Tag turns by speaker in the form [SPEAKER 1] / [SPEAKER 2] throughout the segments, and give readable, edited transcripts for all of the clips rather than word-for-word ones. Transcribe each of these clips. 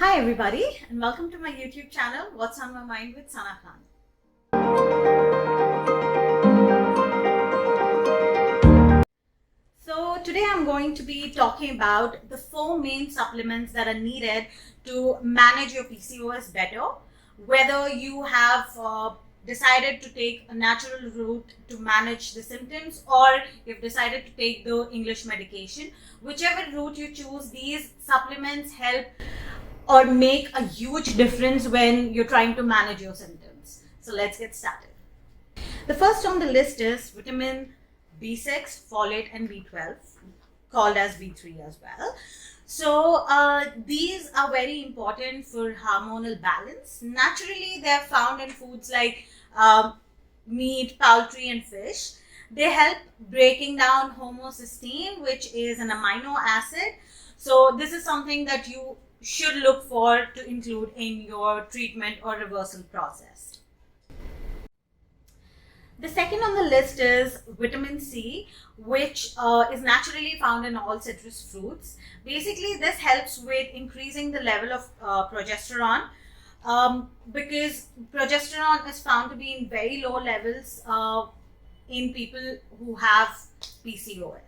[SPEAKER 1] Hi everybody and welcome to my YouTube channel What's on My Mind with Sana Khan. So today I'm going to be talking about the 4 main supplements that are needed to manage your PCOS better. Whether you have decided to take a natural route to manage the symptoms or you've decided to take the English medication, whichever route you choose, these supplements help or make a huge difference when you're trying to manage your symptoms. So let's get started. The first on the list is vitamin B6, folate, and B12, called as B3 as well. So these are very important for hormonal balance. Naturally, they are found in foods like meat, poultry, and fish. They help breaking down homocysteine, which is an amino acid. So this is something that you should look for to include in your treatment or reversal process. The second on the list is vitamin C, which is naturally found in all citrus fruits. Basically, this helps with increasing the level of progesterone because progesterone is found to be in very low levels in people who have PCOS.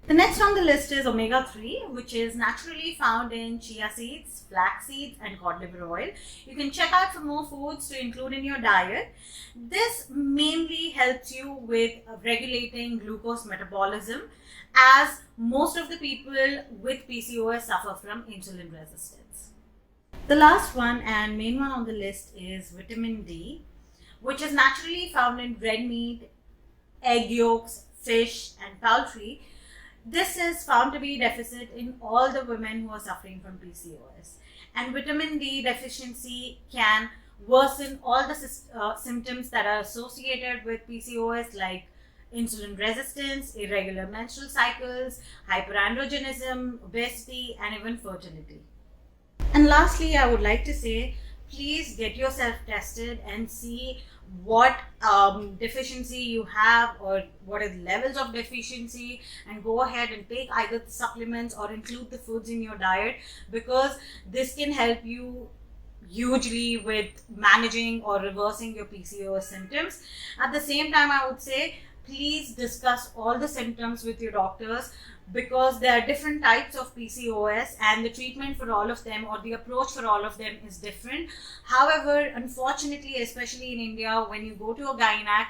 [SPEAKER 1] The next on the list is omega-3, which is naturally found in chia seeds, flax seeds, and cod liver oil. You can check out for more foods to include in your diet. This mainly helps you with regulating glucose metabolism, as most of the people with PCOS suffer from insulin resistance. The last one and main one on the list is vitamin D, which is naturally found in red meat, egg yolks, fish, and poultry. This is found to be deficit in all the women who are suffering from PCOS. And vitamin D deficiency can worsen all the symptoms that are associated with PCOS, like insulin resistance, irregular menstrual cycles, hyperandrogenism, obesity, and even fertility. And lastly, I would like to say, please get yourself tested and see what deficiency you have or what are the levels of deficiency, and go ahead and take either the supplements or include the foods in your diet, because this can help you hugely with managing or reversing your PCOS symptoms. At the same time, I would say please discuss all the symptoms with your doctors, because there are different types of PCOS and the treatment for all of them or the approach for all of them is different. However, unfortunately, especially in India, when you go to a gynac,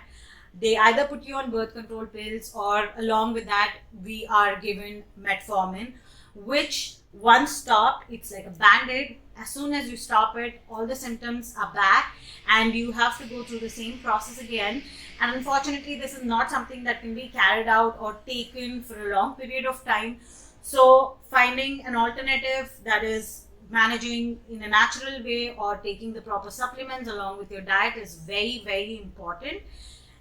[SPEAKER 1] they either put you on birth control pills or along with that we are given metformin, which once stopped, it's like a band-aid. As soon as you stop it, all the symptoms are back and you have to go through the same process again. And unfortunately, this is not something that can be carried out or taken for a long period of time. So finding an alternative that is managing in a natural way or taking the proper supplements along with your diet is very, very important.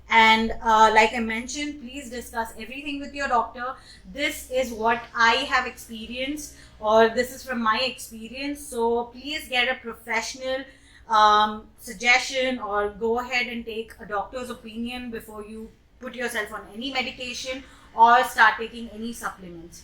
[SPEAKER 1] And like I mentioned, please discuss everything with your doctor. This is what I have experienced, or this is from my experience. So please get a professional suggestion or go ahead and take a doctor's opinion before you put yourself on any medication or start taking any supplements.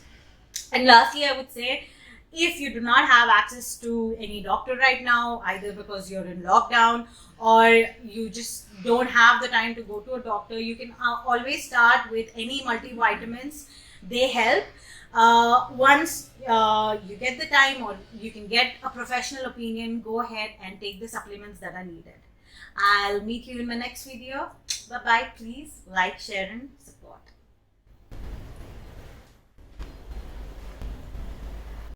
[SPEAKER 1] And lastly, I would say, if you do not have access to any doctor right now, either because you're in lockdown or you just don't have the time to go to a doctor, you can always start with any multivitamins. They help. Once you get the time or you can get a professional opinion, go ahead and take the supplements that are needed. I'll meet you in my next video. Bye bye. Please like, share, and support.